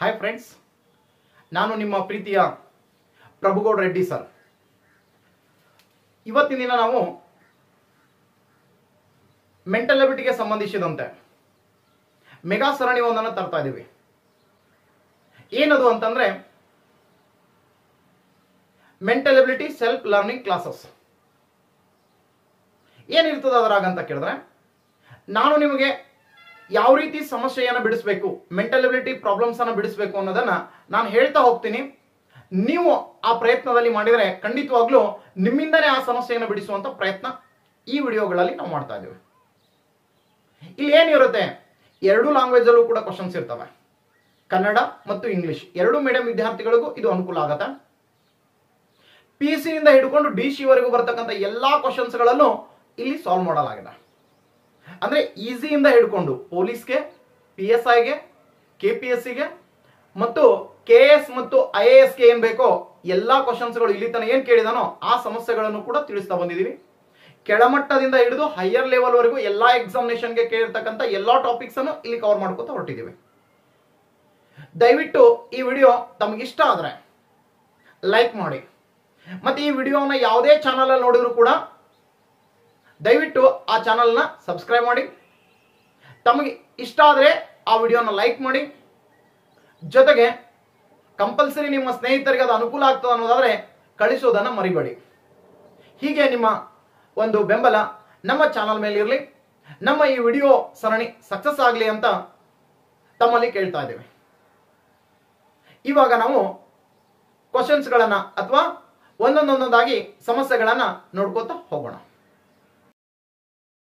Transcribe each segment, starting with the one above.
Hi friends, ನಾನು ನಿಮ್ಮ ಪ್ರೀತಿಯ ಪ್ರಭುಗೌಡ ರೆಡ್ಡಿ ಸರ್. ಇವತ್ತಿನ ದಿನ ನಾವು ಮೆಂಟಲ್ ಎಬಿಲಿಟಿಗೆ ಸಂಬಂಧಿಸಿದಂತೆ ಮೆಗಾ ಸರಣಿ ಒಂದನ್ನು ತರ್ತಾ ಇದ್ದೀವಿ. ಏನದು ಅಂತಂದ್ರೆ mental ability self learning classes. ಏನಿರ್ತದೆ ಅದರಾಗ ಅಂತ ಕೇಳಿದ್ರೆ, ನಾನು ನಿಮಗೆ ಯಾವ ರೀತಿ ಸಮಸ್ಯೆಯನ್ನು ಬಿಡಿಸಬೇಕು, ಮೆಂಟಲ್ ಎಬಿಲಿಟಿ ಪ್ರಾಬ್ಲಮ್ಸ್ ಅನ್ನು ಬಿಡಿಸಬೇಕು ಅನ್ನೋದನ್ನ ನಾನು ಹೇಳ್ತಾ ಹೋಗ್ತೀನಿ. ನೀವು ಆ ಪ್ರಯತ್ನದಲ್ಲಿ ಮಾಡಿದರೆ ಖಂಡಿತವಾಗ್ಲೂ ನಿಮ್ಮಿಂದನೇ ಆ ಸಮಸ್ಯೆಯನ್ನು ಬಿಡಿಸುವಂತ ಪ್ರಯತ್ನ ಈ ವಿಡಿಯೋಗಳಲ್ಲಿ ನಾವು ಮಾಡ್ತಾ ಇದ್ದೇವೆ. ಇಲ್ಲಿ ಏನಿರುತ್ತೆ, ಎರಡು ಲ್ಯಾಂಗ್ವೇಜ್ ಅಲ್ಲೂ ಕೂಡ ಕ್ವಶನ್ಸ್ ಇರ್ತವೆ. ಕನ್ನಡ ಮತ್ತು ಇಂಗ್ಲಿಷ್ ಎರಡು ಮೀಡಿಯಂ ವಿದ್ಯಾರ್ಥಿಗಳಿಗೂ ಇದು ಅನುಕೂಲ ಆಗತ್ತೆ. PUC ನಿಂದ ಹಿಡ್ಕೊಂಡು DC ವರೆಗೂ ಬರ್ತಕ್ಕಂಥ ಎಲ್ಲಾ ಕ್ವಶನ್ಸ್ ಗಳಲ್ಲೂ ಇಲ್ಲಿ ಸಾಲ್ವ್ ಮಾಡಲಾಗಿದೆ. ಅಂದ್ರೆ ಈಸಿಯಿಂದ ಹಿಡ್ಕೊಂಡು ಪೊಲೀಸ್ಗೆ, PSIಗೆ, KPSCಗೆ ಮತ್ತು KS ಮತ್ತು IASಗೆ ಏನ್ ಬೇಕೋ ಎಲ್ಲಾ ಕ್ವಶನ್ಸ್ಗಳು ಇಲ್ಲಿ ತನಕ ಏನ್ ಕೇಳಿದಾನೋ ಆ ಸಮಸ್ಯೆಗಳನ್ನು ಕೂಡ ತಿಳಿಸ್ತಾ ಬಂದಿದ್ದೀವಿ. ಕೆಳಮಟ್ಟದಿಂದ ಹಿಡಿದು ಹೈಯರ್ ಲೆವೆಲ್ ವರೆಗೂ ಎಲ್ಲಾ ಎಕ್ಸಾಮಿನೇಷನ್ಗೆ ಕೇಳಿರ್ತಕ್ಕಂಥ ಎಲ್ಲಾ ಟಾಪಿಕ್ಸ್ ಅನ್ನು ಇಲ್ಲಿ ಕವರ್ ಮಾಡ್ಕೊತಾ ಹೊರಟಿದ್ದೀವಿ. ದಯವಿಟ್ಟು ಈ ವಿಡಿಯೋ ತಮಗಿಷ್ಟ ಆದ್ರೆ ಲೈಕ್ ಮಾಡಿ, ಮತ್ತೆ ಈ ವಿಡಿಯೋನ ಯಾವುದೇ ಚಾನಲ್ ಅಲ್ಲಿ ನೋಡಿದ್ರು ಕೂಡ ದಯವಿಟ್ಟು ಆ ಚಾನಲ್ನ ಸಬ್ಸ್ಕ್ರೈಬ್ ಮಾಡಿ. ತಮಗೆ ಇಷ್ಟ ಆದರೆ ಆ ವಿಡಿಯೋನ ಲೈಕ್ ಮಾಡಿ. ಜೊತೆಗೆ ಕಂಪಲ್ಸರಿ ನಿಮ್ಮ ಸ್ನೇಹಿತರಿಗೆ ಅದು ಅನುಕೂಲ ಆಗ್ತದೆ ಅನ್ನೋದಾದ್ರೆ ಕಳಿಸೋದನ್ನ ಮರಿಬೇಡಿ. ಹೀಗೆ ನಿಮ್ಮ ಒಂದು ಬೆಂಬಲ ನಮ್ಮ ಚಾನಲ್ ಮೇಲೆ ಇರಲಿ, ನಮ್ಮ ಈ ವಿಡಿಯೋ ಸರಣಿ ಸಕ್ಸಸ್ ಆಗಲಿ ಅಂತ ತಮ್ಮಲ್ಲಿ ಕೇಳ್ತಾ ಇದ್ದೇವೆ. ಇವಾಗ ನಾವು ಕ್ವಶನ್ಸ್ಗಳನ್ನ ಅಥವಾ ಒಂದೊಂದಾಗಿ ಸಮಸ್ಯೆಗಳನ್ನ ನೋಡ್ಕೋತಾ ಹೋಗೋಣ.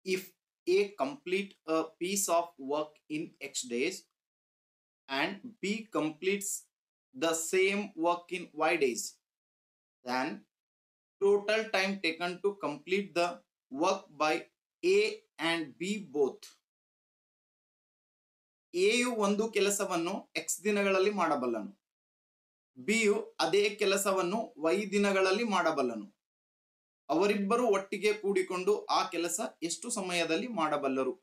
If A complete a piece of work in X days and B completes the same work in Y days, then total time taken to complete the work by A and B both. A ಯು ಒಂದು ಕೆಲಸವನ್ನು X ದಿನಗಳಲ್ಲಿ ಮಾಡಬಲ್ಲನು, B you ಅದೇ ಕೆಲಸವನ್ನು Y ದಿನಗಳಲ್ಲಿ ಮಾಡಬಲ್ಲನು. ಅವರಿಬ್ಬರು ಒಟ್ಟಿಗೆ ಕೂಡಿಕೊಂಡು ಆ ಕೆಲಸ ಎಷ್ಟು ಸಮಯದಲ್ಲಿ ಮಾಡಬಲ್ಲರು?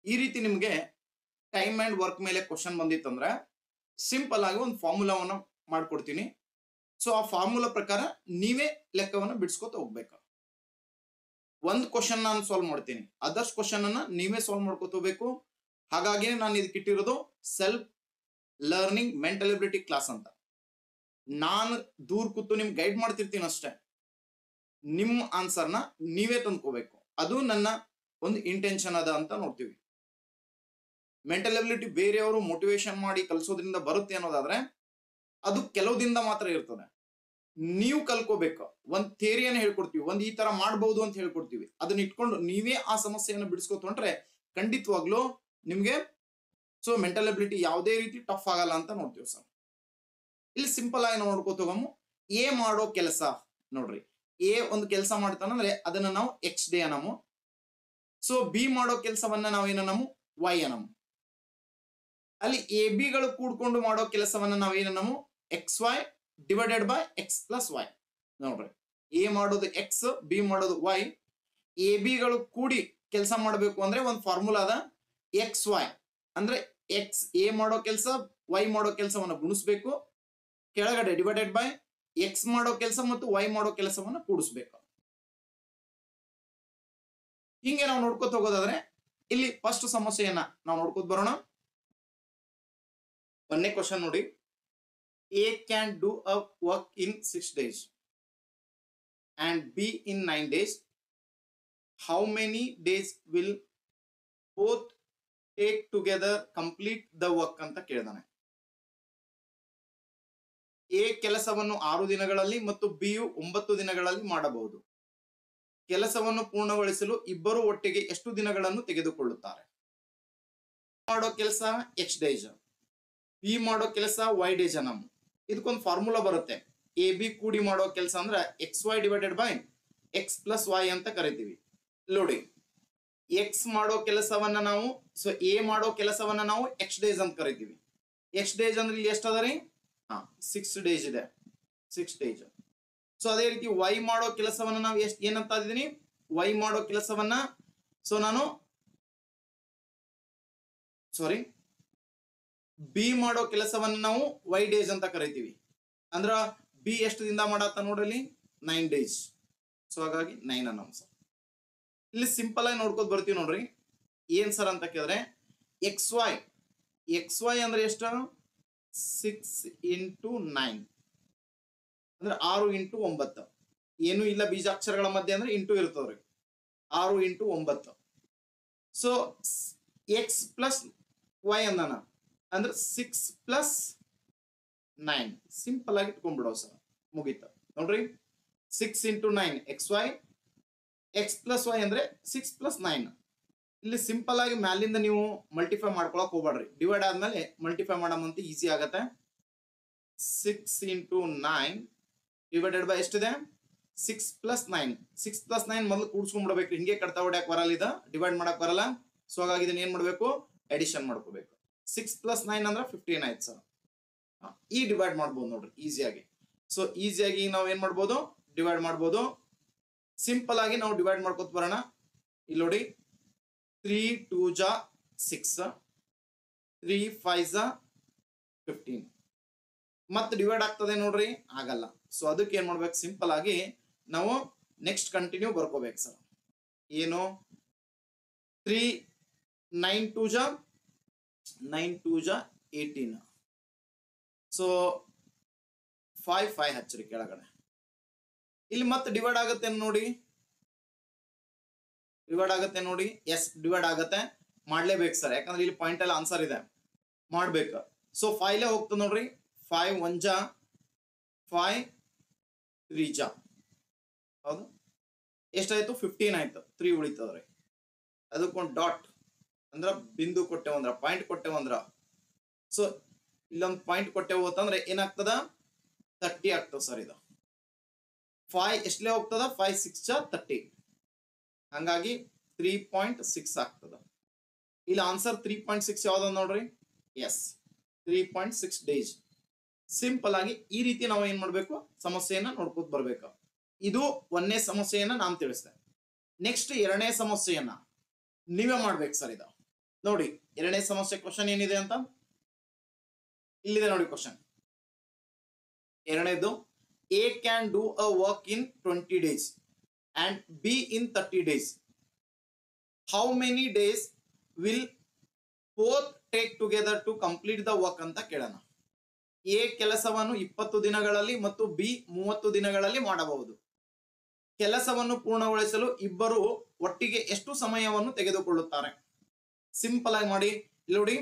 ಈ ರೀತಿ ನಿಮಗೆ ಟೈಮ್ ಅಂಡ್ ವರ್ಕ್ ಮೇಲೆ ಕ್ವಶನ್ ಬಂದಿತ್ತಂದ್ರೆ ಸಿಂಪಲ್ ಆಗಿ ಒಂದು ಫಾರ್ಮುಲಾವನ್ನ ಮಾಡ್ಕೊಡ್ತೀನಿ. ಸೊ ಆ ಫಾರ್ಮುಲಾ ಪ್ರಕಾರ ನೀವೇ ಲೆಕ್ಕವನ್ನ ಬಿಡಿಸ್ಕೊತ ಹೋಗ್ಬೇಕು. ಒಂದು ಕ್ವಶನ್ ನಾನು ಸಾಲ್ವ್ ಮಾಡ್ತೀನಿ, ಅದರ್ಸ್ ಕ್ವಶನ್ ಅನ್ನ ನೀವೇ ಸಾಲ್ವ್ ಮಾಡ್ಕೊತ ಹೋಗ್ಬೇಕು. ಹಾಗಾಗಿ ನಾನು ಇದಕ್ಕೆ ಇಟ್ಟಿರೋದು self learning mental ability class ಅಂತ. ನಾನು ದೂರ ಕೂತು ನಿಮ್ಗೆ ಗೈಡ್ ಮಾಡ್ತಿರ್ತೀನಿ ಅಷ್ಟೇ, ನಿಮ್ಮ ಆನ್ಸರ್ನ ನೀವೇ ತಂದ್ಕೋಬೇಕು. ಅದು ನನ್ನ ಒಂದು ಇಂಟೆನ್ಷನ್ ಅದ ಅಂತ ನೋಡ್ತೀವಿ. ಮೆಂಟಲ್ ಎಬಿಲಿಟಿ ಬೇರೆಯವರು ಮೋಟಿವೇಶನ್ ಮಾಡಿ ಕಲಿಸೋದ್ರಿಂದ ಬರುತ್ತೆ ಅನ್ನೋದಾದ್ರೆ ಅದು ಕೆಲವು ದಿನದ ಮಾತ್ರ ಇರ್ತದೆ. ನೀವು ಕಲ್ಕೋಬೇಕು. ಒಂದು ಥಿಯರಿಯನ್ನು ಹೇಳ್ಕೊಡ್ತೀವಿ, ಒಂದು ಈ ತರ ಮಾಡಬಹುದು ಅಂತ ಹೇಳ್ಕೊಡ್ತೀವಿ. ಅದನ್ನ ಇಟ್ಕೊಂಡು ನೀವೇ ಆ ಸಮಸ್ಯೆಯನ್ನು ಬಿಡಿಸ್ಕೊತೊಂಡ್ರೆ ಖಂಡಿತವಾಗ್ಲೂ ನಿಮ್ಗೆ ಸೊ ಮೆಂಟಲ್ ಎಬಿಲಿಟಿ ಯಾವುದೇ ರೀತಿ ಟಫ್ ಆಗಲ್ಲ ಅಂತ ನೋಡ್ತೀವಿ ಸರ್. ಇಲ್ಲಿ ಸಿಂಪಲ್ ಆಗಿ ನೋಡ್ಕೋತ ಹೋಗಮ್ಮ. ಎ ಮಾಡೋ ಕೆಲಸ ನೋಡ್ರಿ, ಎ ಒಂದು ಕೆಲಸ ಮಾಡ್ತಾನಂದ್ರೆ ಅದನ್ನ ನಾವು X ಡೇ ಅನ್ನಮು. ಸೊ ಬಿ ಮಾಡೋ ಕೆಲಸವನ್ನ ನಾವು ಏನನ್ನಮು Y ಅನ್ನಮು. ಅಲ್ಲಿ AB ಗಳು ಕೂಡ್ಕೊಂಡು ಮಾಡೋ ಕೆಲಸವನ್ನ ನಾವು ಏನನ್ನಮು XY divided by X plus Y. ನೋಡ್ರಿ, ಎ ಮಾಡೋದು X, ಬಿ ಮಾಡೋದು Y. AB ಗಳು ಕೂಡಿ ಕೆಲಸ ಮಾಡಬೇಕು ಅಂದ್ರೆ ಒಂದು ಫಾರ್ಮುಲಾ ಅದ, XY ಅಂದ್ರೆ X ಎ ಮಾಡೋ ಕೆಲಸ Y ಮಾಡೋ ಕೆಲಸವನ್ನ ಗುಣಿಸ್ಬೇಕು, ಕೆಳಗಡೆ ಡಿವೈಡೆಡ್ ಬೈ X ಮಾಡೋ ಕೆಲಸ ಮತ್ತು Y ಮಾಡೋ ಕೆಲಸವನ್ನ ಕೂಡಿಸ್ಬೇಕು. ಹಿಂಗೆ ನಾವು ನೋಡ್ಕೊತ ಹೋಗೋದಾದ್ರೆ ಇಲ್ಲಿ ಫಸ್ಟ್ ಸಮಸ್ಯೆಯನ್ನ ನಾವು ನೋಡ್ಕೊತ ಬರೋಣ. ಒಂದನೇ ಕ್ವಶನ್ ನೋಡಿ, A can do a work in 6 days and B in 9 days. How many days will both take together complete the work ಅಂತ ಕೇಳಿದಾನೆ. ಎ ಕೆಲಸವನ್ನು 6 ದಿನಗಳಲ್ಲಿ ಮತ್ತು ಬಿ ಯು 9 ದಿನಗಳಲ್ಲಿ ಮಾಡಬಹುದು. ಕೆಲಸವನ್ನು ಪೂರ್ಣಗೊಳಿಸಲು ಇಬ್ಬರು ಒಟ್ಟಿಗೆ ಎಷ್ಟು ದಿನಗಳನ್ನು ತೆಗೆದುಕೊಳ್ಳುತ್ತಾರೆ? ಮಾಡೋ ಕೆಲಸ X ಡೇಸ್, ಬಿ ಮಾಡೋ ಕೆಲಸ Y ಡೇಸ್ ಅನ್ನಮ್. ಇದಕ್ಕೊಂದು ಫಾರ್ಮುಲಾ ಬರುತ್ತೆ. ಎ ಬಿ ಕೂಡಿ ಮಾಡೋ ಕೆಲಸ ಅಂದ್ರೆ XY divided by X plus Y ಅಂತ ಕರಿತೀವಿ. ನೋಡಿ, X ಮಾಡೋ ಕೆಲಸವನ್ನ ನಾವು ಎ ಮಾಡೋ ಕೆಲಸವನ್ನ ನಾವು X ಡೇಸ್ ಅಂತ ಕರಿತೀವಿ. X ಡೇಸ್ ಅಂದ್ರೆ ಇಲ್ಲಿ ಎಷ್ಟು ಅದರಿ? 6 ಡೇಸ್ ಇದೆ, 6 ಡೇಸ್. ಸೊ ಅದೇ ರೀತಿ Y ಮಾಡೋ ಕೆಲಸವನ್ನ ನಾವು ಏನಂತ ಇದ್ದೀನಿ, Y ಮಾಡೋ ಕೆಲಸವನ್ನ ಸೊ ನಾನು ಬಿ ಮಾಡೋ ಕೆಲಸವನ್ನ ನಾವು ವೈ ಡೇಸ್ ಅಂತ ಕರಿತೀವಿ. ಅಂದ್ರ ಬಿ ಎಷ್ಟು ದಿನ ಮಾಡತ್ತ ನೋಡ್ರಿ, 9 ಡೇಸ್. ಸೊ ಹಾಗಾಗಿ 9 ಅನ್ನ ಆನ್ಸರ್. ಇಲ್ಲಿ ಸಿಂಪಲ್ ಆಗಿ ನೋಡ್ಕೋತ ಬರ್ತೀವಿ ನೋಡ್ರಿ. ಏನ್ ಸರ್ ಅಂತ ಕೇಳಿದ್ರೆ ಎಕ್ಸ್ ವೈ ಅಂದ್ರೆ ಎಷ್ಟು, 6 ಇಂಟು 9 ಅಂದ್ರೆ 6 ಇಂಟು 9. ಏನು ಇಲ್ಲ ಬೀಜಾಕ್ಷರಗಳ ಮಧ್ಯೆ ಅಂದ್ರೆ ಇಂಟು ಇರ್ತವ್ರಿ. 6 into 9. So x plus y ಅಂದಾನ ಅಂದ್ರೆ 6 ಪ್ಲಸ್ 9. ಸಿಂಪಲ್ ಆಗಿ ಇಟ್ಕೊಂಡ್ಬಿಡೋ ಸರ್, ಮುಗೀತ ನೋಡ್ರಿ. 6 into 9 X Y, X plus Y ಅಂದ್ರೆ 6 ಪ್ಲಸ್ 9. ಇಲ್ಲಿ ಸಿಂಪಲ್ ಆಗಿ ಮ್ಯಾಲಿಂದ ನೀವು ಮಲ್ಟಿಫೈ ಮಾಡ್ಕೊಳಕ್ ಹೋಗ್ಬೇಡ್ರಿ. ಡಿವೈಡ್ ಆದ್ಮೇಲೆ ಮಲ್ಟಿಫೈ ಮಾಡಮಂತ ಈಸಿ ಆಗತ್ತೆ. 6 ಇಂಟು 9 ಡಿವೈಡೆಡ್ ಬೈ ಎಷ್ಟಿದೆ, 6 ಪ್ಲಸ್ 9. 6 ಪ್ಲಸ್ 9 ಮೊದಲು ಕೂಡ್ಸ್ಕೊಂಡ್ಬಿಡ್ಬೇಕು. ಹಿಂಗೆ ಕಟ್ತಾ ಹೊಡ್ಯಾಕ್ ಬರಲ್ಲ, ಇದ ಡಿವೈಡ್ ಮಾಡಕ್ ಬರಲ್ಲ. ಸೊ ಹಾಗಾಗಿ ಇದನ್ನ ಏನ್ ಮಾಡ್ಬೇಕು, ಅಡಿಷನ್ ಮಾಡ್ಕೋಬೇಕು. 6 ಪ್ಲಸ್ 9 ಅಂದ್ರೆ 15 ಆಯ್ತು ಸರ್. ಈ ಡಿವೈಡ್ ಮಾಡ್ಬೋದು ನೋಡ್ರಿ ಈಸಿಯಾಗಿ. ಸೊ ಈಸಿಯಾಗಿ ನಾವು ಏನ್ ಮಾಡ್ಬೋದು, ಡಿವೈಡ್ ಮಾಡ್ಬೋದು. ಸಿಂಪಲ್ ಆಗಿ ನಾವು ಡಿವೈಡ್ ಮಾಡ್ಕೋತ ಬರೋಣ. ಇಲ್ಲಿ ನೋಡಿ, 3 2 ಜಾ 6, 3 5 ಜಾ 15. ಮತ್ತೆ ಡಿವೈಡ್ ಆಗ್ತದೆ ನೋಡ್ರಿ, ಆಗಲ್ಲ. ಸೊ ಅದಕ್ಕೆ ಏನ್ ಮಾಡ್ಬೇಕು, ಸಿಂಪಲ್ ಆಗಿ ನಾವು ನೆಕ್ಸ್ಟ್ ಕಂಟಿನ್ಯೂ ಬರ್ಕೋಬೇಕು ಸರ್. ಏನು, 3 9 2 ಜಾ 18. ಸೊ 5 ಹಚ್ಚ್ರಿ ಕೆಳಗಡೆ. ಇಲ್ಲಿ ಮತ್ತೆ ಡಿವೈಡ್ ಆಗುತ್ತೆ ನೋಡಿ, ಡಿವೈಡ್ ಆಗುತ್ತೆ ನೋಡಿ. ಎಸ್, ಡಿವೈಡ್ ಆಗುತ್ತೆ, ಮಾಡ್ಲೇಬೇಕು ಸರ್, ಯಾಕಂದ್ರೆ ಇಲ್ಲಿ ಪಾಯಿಂಟ್ ಅಲ್ಲಿ ಆನ್ಸರ್ ಇದೆ, ಮಾಡ್ಬೇಕು. ಸೊ 5 ಹೋಗ್ತದೆ ನೋಡ್ರಿ. 5 1 ಜಾ 5 3 ಜಾ, ಹೌದು ಎಷ್ಟಾಯ್ತು, 15 ಆಯ್ತು. 3 ಉಳಿತದ್ರಿ. ಅದಕ್ಕೊಂದು ಡಾಟ್ ಅಂದ್ರ ಬಿಂದು ಕೊಟ್ಟೆವಂದ್ರ, ಪಾಯಿಂಟ್ ಕೊಟ್ಟೆವಂದ್ರ. ಸೊ ಇಲ್ಲೊಂದು ಪಾಯಿಂಟ್ ಕೊಟ್ಟೆವು ಅಂತಂದ್ರೆ ಏನಾಗ್ತದ, 30 ಆಗ್ತದ ಸರ್. ಇದು 5 ಎಷ್ಟಲೇ ಹೋಗ್ತದ, 5 6 ಜಾ 30. ಹಂಗಾಗಿ 3.6 ಆಗ್ತದ. ಇಲ್ಲಿ ಆನ್ಸರ್ 3.6 ಯಾವ್ದು ನೋಡ್ರಿ. S, 3.6 days. ಸಿಂಪಲ್ ಆಗಿ ಈ ರೀತಿ ನಾವು ಏನ್ ಮಾಡ್ಬೇಕು, ಸಮಸ್ಯೆಯನ್ನ ನೋಡ್ಕೊತ ಬರ್ಬೇಕು. ಇದು ಒಂದನೇ ಸಮಸ್ಯೆಯನ್ನ ನಾನು ತಿಳಿಸ್ದೆ. ನೆಕ್ಸ್ಟ್ ಎರಡನೇ ಸಮಸ್ಯೆಯನ್ನ ನೀವೇ ಮಾಡ್ಬೇಕು ಸರ್. ಇದು ನೋಡಿ, ಎರಡನೇ ಸಮಸ್ಯೆ ಕ್ವಶನ್ ಏನಿದೆ ಅಂತ ಇಲ್ಲಿದೆ ನೋಡಿ. ಕ್ವಶನ್ ಎರಡನೇದು, A can do a work in 20 days and B in 30 days. How many days will both take together to complete the work ಅಂತ ಕೇಳೋಣ. ಎ ಕೆಲಸವನ್ನು 20 ದಿನಗಳಲ್ಲಿ ಮತ್ತು ಬಿ 30 ದಿನಗಳಲ್ಲಿ ಮಾಡಬಹುದು. ಕೆಲಸವನ್ನು ಪೂರ್ಣಗೊಳಿಸಲು ಇಬ್ಬರು ಒಟ್ಟಿಗೆ ಎಷ್ಟು ಸಮಯವನ್ನು ತೆಗೆದುಕೊಳ್ಳುತ್ತಾರೆ? ಸಿಂಪಲ್ ಆಗಿ ಮಾಡಿ. ಇಲ್ಲಿ ನೋಡಿ,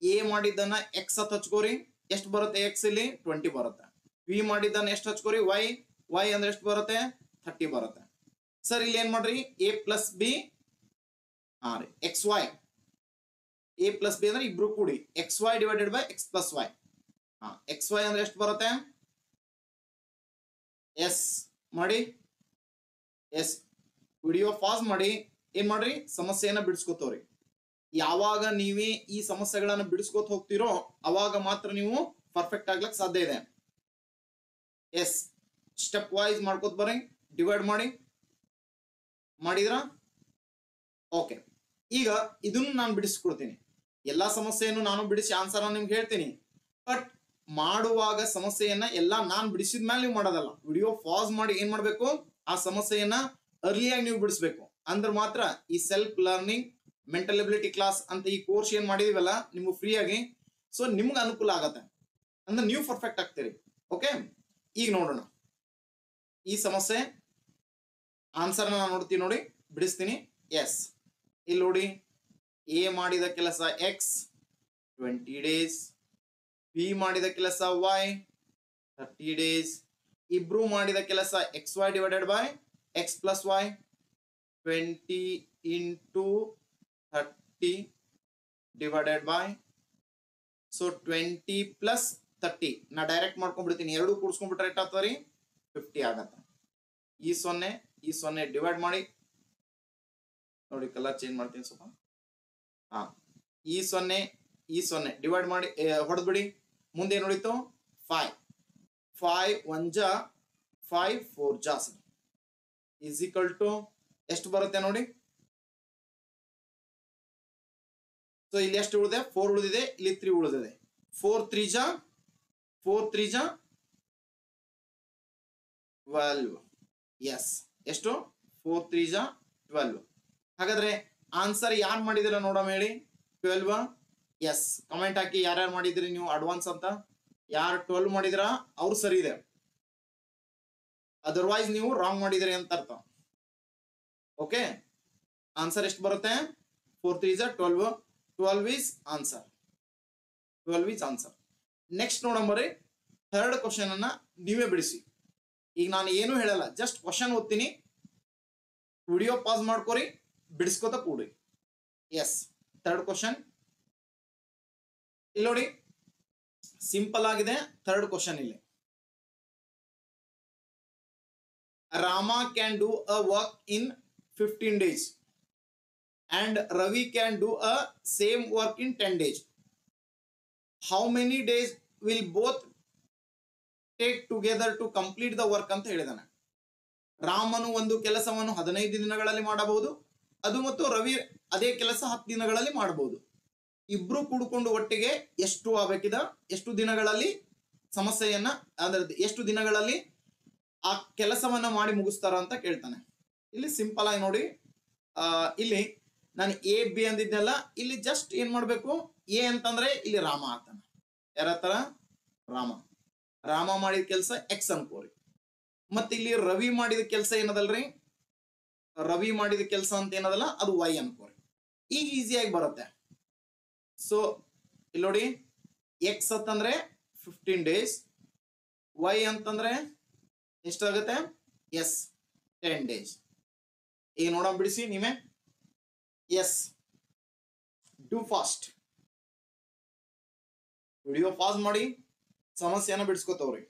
ಎ ಮಾಡಿದ್ದನ್ನ ಎಕ್ಸ್ ಅಂತ ಹಚ್ಕೋರಿ. ಎಷ್ಟು ಬರುತ್ತೆ ಎಕ್ಸ್, ಇಲ್ಲಿ 20 ಬರುತ್ತೆ. ಬಿ ಮಾಡಿದ್ದನ್ನ ಎಷ್ಟು ಹಚ್ಕೋರಿ, ವೈ ಅಂದ್ರೆ ಎಷ್ಟು ಬರುತ್ತೆ, 30 ಬರುತ್ತೆ. ಸರ್ ಇಲ್ಲಿ ಏನ್ ಮಾಡ್ರಿ, A plus B, X Y. A plus B ಅಂದ್ರೆ ಇಬ್ರು ಕೂಡಿ X Y divided by X plus Y. X Y ಅಂದ್ರೆ ಎಷ್ಟು ಬರುತ್ತೆ, ಎಸ್ ಮಾಡಿ. ಎಸ್, ವಿಡಿಯೋ ಪಾಸ್ ಮಾಡಿ ಏನ್ ಮಾಡ್ರಿ, ಸಮಸ್ಯೆಯನ್ನ ಬಿಡಿಸ್ಕೋತವ್ರಿ. ಯಾವಾಗ ನೀವೇ ಈ ಸಮಸ್ಯೆಗಳನ್ನ ಬಿಡಿಸ್ಕೋತ ಹೋಗ್ತಿರೋ ಅವಾಗ ಮಾತ್ರ ನೀವು ಪರ್ಫೆಕ್ಟ್ ಆಗ್ಲಕ್ ಸಾಧ್ಯ ಇದೆ. ಎಸ್, ಸ್ಟೆಪ್ ವೈಸ್ ಮಾಡ್ಕೋತ ಬರ್ರಿ. ಡಿವೈಡ್ ಮಾಡಿದ್ರ ಓಕೆ. ಈಗ ಇದನ್ನು ನಾನು ಬಿಡಿಸ್ಕೊಡ್ತೀನಿ. ಎಲ್ಲಾ ಸಮಸ್ಯೆಯನ್ನು ನಾನು ಬಿಡಿಸಿ ಆನ್ಸರ್ ನಿಮ್ಗೆ ಹೇಳ್ತೀನಿ. ಬಟ್ ಮಾಡುವಾಗ ಸಮಸ್ಯೆಯನ್ನ ಎಲ್ಲಾ ನಾನು ಬಿಡಿಸಿದ ಮೇಲೆ ನೀವು ಮಾಡೋದಲ್ಲ. ವಿಡಿಯೋ ಪಾಸ್ ಮಾಡಿ ಏನ್ ಮಾಡ್ಬೇಕು, ಆ ಸಮಸ್ಯೆಯನ್ನ ಅರ್ಲಿಯಾಗಿ ನೀವು ಬಿಡಿಸ್ಬೇಕು. ಅಂದ್ರೆ ಮಾತ್ರ ಈ self learning mental ability class ಅಂತ ಈ ಕೋರ್ಸ್ ಏನ್ ಮಾಡಿದೀವಲ್ಲ ನಿಮ್ಗೆ ಫ್ರೀ ಆಗಿ, ಸೊ ನಿಮ್ಗೆ ಅನುಕೂಲ ಆಗತ್ತೆ, ಅಂದ್ರೆ ನೀವು ಪರ್ಫೆಕ್ಟ್ ಆಗ್ತೀರಿ. ಓಕೆ, ಈಗ ನೋಡೋಣ ಈ ಸಮಸ್ಯೆ ಆನ್ಸರ್ ನಾನು ನೋಡ್ತೀನಿ ನೋಡಿ, ಬಿಡಿಸ್ತೀನಿ. ಎಸ್, ಇಲ್ಲಿ ನೋಡಿ, ಎ ಮಾಡಿದ ಕೆಲಸ ಎಕ್ಸ್ 20 ಡೇಸ್, ಬಿ ಮಾಡಿದ ಕೆಲಸ ವೈ 30 ಡೇಸ್, ಇಬ್ರು ಮಾಡಿದ ಕೆಲಸ X Y divided by X plus Y 20 into 30 divided by. So 20 plus 30 ನಾ ಡೈರೆಕ್ಟ್ ಮಾಡ್ಕೊಂಡ್ಬಿಡ್ತೀನಿ. ಎರಡು ಕೂಡಿಸ್ಕೊಂಡ್ಬಿಟ್ರೆ ಎಷ್ಟು ಆಗ್ತದೆ, 50 ಆಗತ್ತ. ಈ 0 ಡಿವೈಡ್ ಮಾಡಿ ನೋಡಿ, ಕಲರ್ ಚೇಂಜ್ ಮಾಡ್ತೀನಿ ಸ್ವಲ್ಪ. ಈ 0 ಡಿವೈಡ್ ಮಾಡಿ ಹೊಡೆದ್ಬಿಡಿ. ಮುಂದೆ ಏನು ಉಳಿತು, 5 1 ಜಾ 5 4 ಜಾ ಈಸ್ ಈಕ್ವಲ್ ಟು ಎಷ್ಟು ಬರುತ್ತೆ ನೋಡಿ. ಸೊ ಇಲ್ಲಿ ಎಷ್ಟು ಉಳಿದೆ, 4 ಉಳಿದಿದೆ, ಇಲ್ಲಿ 3 ಉಳಿದಿದೆ. 4 3 ಜಾ 12. ಎಸ್, ಎಷ್ಟು? 4 3 ಜಾ 12. ಹಾಗಾದ್ರೆ ಆನ್ಸರ್ ಯಾರು ಮಾಡಿದಿರ ನೋಡೋಣ ಹೇಳಿ. 12. ಎಸ್, ಕಮೆಂಟ್ ಹಾಕಿ ಯಾರ್ಯಾರು ಮಾಡಿದ್ರಿ ನೀವು ಅಡ್ವಾನ್ಸ್ ಅಂತ. ಯಾರು 12 ಮಾಡಿದಿರಾ ಅವ್ರು ಸರಿ ಇದೆ, ಅದರ್ವೈಸ್ ನೀವು ರಾಂಗ್ ಮಾಡಿದಿರಿ ಅಂತ ಅರ್ಥ. ಓಕೆ, ಆನ್ಸರ್ ಎಷ್ಟು ಬರುತ್ತೆ? 4 3 ಜಾ 12. 12 is answer. 12 is answer. Next ನೋಡಂಬರಿ, ಥರ್ಡ್ ಕ್ವಶನ್ ಅನ್ನ ನೀವೇ ಬಿಡಿಸಿ. ಈಗ ನಾನು ಏನು ಹೇಳಲ್ಲ, ಜಸ್ಟ್ ಕ್ವಶನ್ ಓದ್ತೀನಿ, ವಿಡಿಯೋ ಪಾಸ್ ಮಾಡ್ಕೊರಿ, ಬಿಡಿಸ್ಕೋತ ಕೂಡಿ. ಎಸ್, ಥರ್ಡ್ ಕ್ವಶನ್ ಇಲ್ಲಿ ನೋಡಿ, ಸಿಂಪಲ್ ಆಗಿದೆ ಥರ್ಡ್ ಕ್ವಶನ್. ಇಲ್ಲಿ Rama can do a work in 15 days and Ravi can do a same work in 10 days. How many days will both take together to complete the work ಅಂತ ಹೇಳಿದಾನೆ. ರಾಮನು ಒಂದು ಕೆಲಸವನ್ನು 15 ದಿನಗಳಲ್ಲಿ ಮಾಡಬಹುದು, ಅದು ಮತ್ತು ರವಿ ಅದೇ ಕೆಲಸ 10 ದಿನಗಳಲ್ಲಿ ಮಾಡಬಹುದು. ಇಬ್ರು ಕೂಡಿಕೊಂಡು ಒಟ್ಟಿಗೆ ಎಷ್ಟು ಆಗಬೇಕಿದ, ಎಷ್ಟು ದಿನಗಳಲ್ಲಿ ಸಮಸ್ಯೆಯನ್ನ, ಅಂದ್ರೆ ಎಷ್ಟು ದಿನಗಳಲ್ಲಿ ಆ ಕೆಲಸವನ್ನ ಮಾಡಿ ಮುಗಿಸ್ತಾರ ಅಂತ ಕೇಳ್ತಾನೆ. ಇಲ್ಲಿ ಸಿಂಪಲ್ ಆಗಿ ನೋಡಿ, ಇಲ್ಲಿ ನಾನು ಎ ಬಿ ಅಂದಿದ್ನೆಲ್ಲ, ಇಲ್ಲಿ ಜಸ್ಟ್ ಏನ್ ಮಾಡ್ಬೇಕು, ಎ ಅಂತಂದ್ರೆ ಇಲ್ಲಿ ರಾಮ ಆಗ್ತಾನೆ. ಯಾರತ್ತರ? ರಾಮ ಮಾಡಿದ ಕೆಲಸ ಎಕ್ಸ್ ಅನ್ಕೋರಿ. ಮತ್ತೆ ಇಲ್ಲಿ ರವಿ ಮಾಡಿದ ಕೆಲಸ ಏನದಲ್ರಿ, ರವಿ ಮಾಡಿದ ಕೆಲಸ ಅಂತ ಏನದಲ್ಲ ಅದು ವೈ ಅನ್ಕೋರಿ. ಈಗ ಈಸಿಯಾಗಿ ಬರುತ್ತೆ. ಸೊ ಇಲ್ಲಿ ನೋಡಿ, ಎಕ್ಸ್ ಅಂತಂದ್ರೆ 15 days, ವೈ ಅಂತಂದ್ರೆ ಎಷ್ಟಾಗುತ್ತೆ? Yes, 10 days. ಈಗ ನೋಡೋಣ, ಬಿಡಿಸಿ ನೀವೇ. Yes, do fast, video pause ಮಾಡಿ ಸಮಸ್ಯೆನ ಬಿಡಿಸ್ಕೋತವ್ರಿ.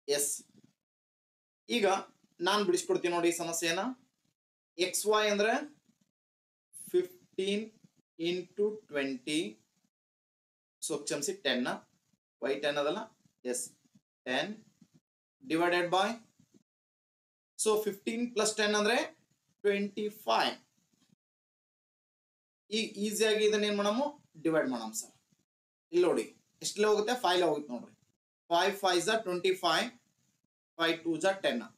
ಎಸ್, ಈಗ ನಾನು ಬಿಡಿಸ್ಕೊಡ್ತೀನಿ ನೋಡಿ ಸಮಸ್ಯೆನ. ಎಕ್ಸ್ ವೈ ಅಂದ್ರೆ 15 into 20, ಸೊ ಕ್ಷಮಿಸಿ 10, ವೈ 10 ಅದಲ್ಲ, yes 10 divided by, so 15 plus 10 ಅಂದ್ರೆ 25. ಈಗ ಈಸಿಯಾಗಿ ಇದನ್ನ ಏನ್ ಮಾಡಮು, ಡಿವೈಡ್ ಮಾಡಮ್ ಸರ್. ಇಲ್ಲಿ ನೋಡಿ ಎಷ್ಟಲ್ಲೇ ಹೋಗುತ್ತೆ, 5 ಹೋಗುತ್ತೆ ನೋಡ್ರಿ. 5 5 ಜಾ 25, 5 2 ಜಾ 10,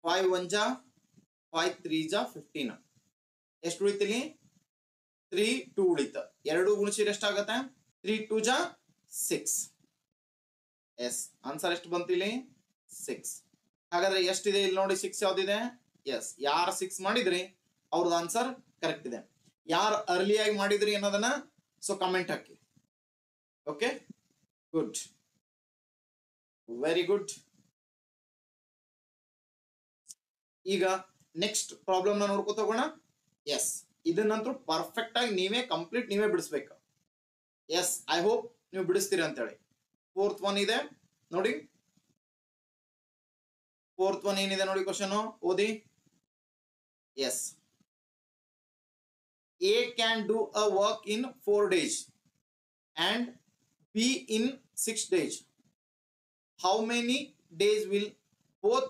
5 1 ಜಾ 5 3 ಜಾ 15. ಎಷ್ಟು ಉಳಿತಿಲಿ? 3 2 ಉಳಿತ. 2 ಗುಣಿಸಿದ್ರೆ ಎಷ್ಟಾಗತ್ತೆ? 3 2 ಜಾ 6. ಎಸ್, ಆನ್ಸರ್ ಎಷ್ಟು ಬಂತಿಲ್ಲಿ? 6. ಹಾಗಾದ್ರೆ ಎಷ್ಟಿದೆ ಇಲ್ಲಿ ನೋಡಿ, 6 ಯಾವ್ದಿದೆ? ಎಸ್, ಯಾರು 6 ಮಾಡಿದ್ರಿ ಅವ್ರದ್ದು ಆನ್ಸರ್ ಕರೆಕ್ಟ್ ಇದೆ. ಯಾರು ಅರ್ಲಿಯಾಗಿ ಮಾಡಿದ್ರಿ ಅನ್ನೋದನ್ನ ಸೊ ಕಮೆಂಟ್ ಹಾಕಿ. Okay, good, very good. ಈಗ ನೆಕ್ಸ್ಟ್ ಪ್ರಾಬ್ಲಮ್ ನ ನೋಡ್ಕೊತ ಹೋಗೋಣ. ಎಸ್, ಇದನ್ನಂತೂ ಪರ್ಫೆಕ್ಟ್ ಆಗಿ ನೀವೇ ಕಂಪ್ಲೀಟ್ ನೀವೇ ಬಿಡಿಸ್ಬೇಕು. ಎಸ್, ಐ ಹೋಪ್ ನೀವು ಬಿಡಿಸ್ತೀರಿ ಅಂತೇಳಿ. 4th one ಇದೆ ನೋಡಿ, 4th one ಏನಿದೆ ನೋಡಿ, ಕ್ವಶನ್ ಓದಿ. Yes, A can do a work in 4 days and B in 6 days. How many days will both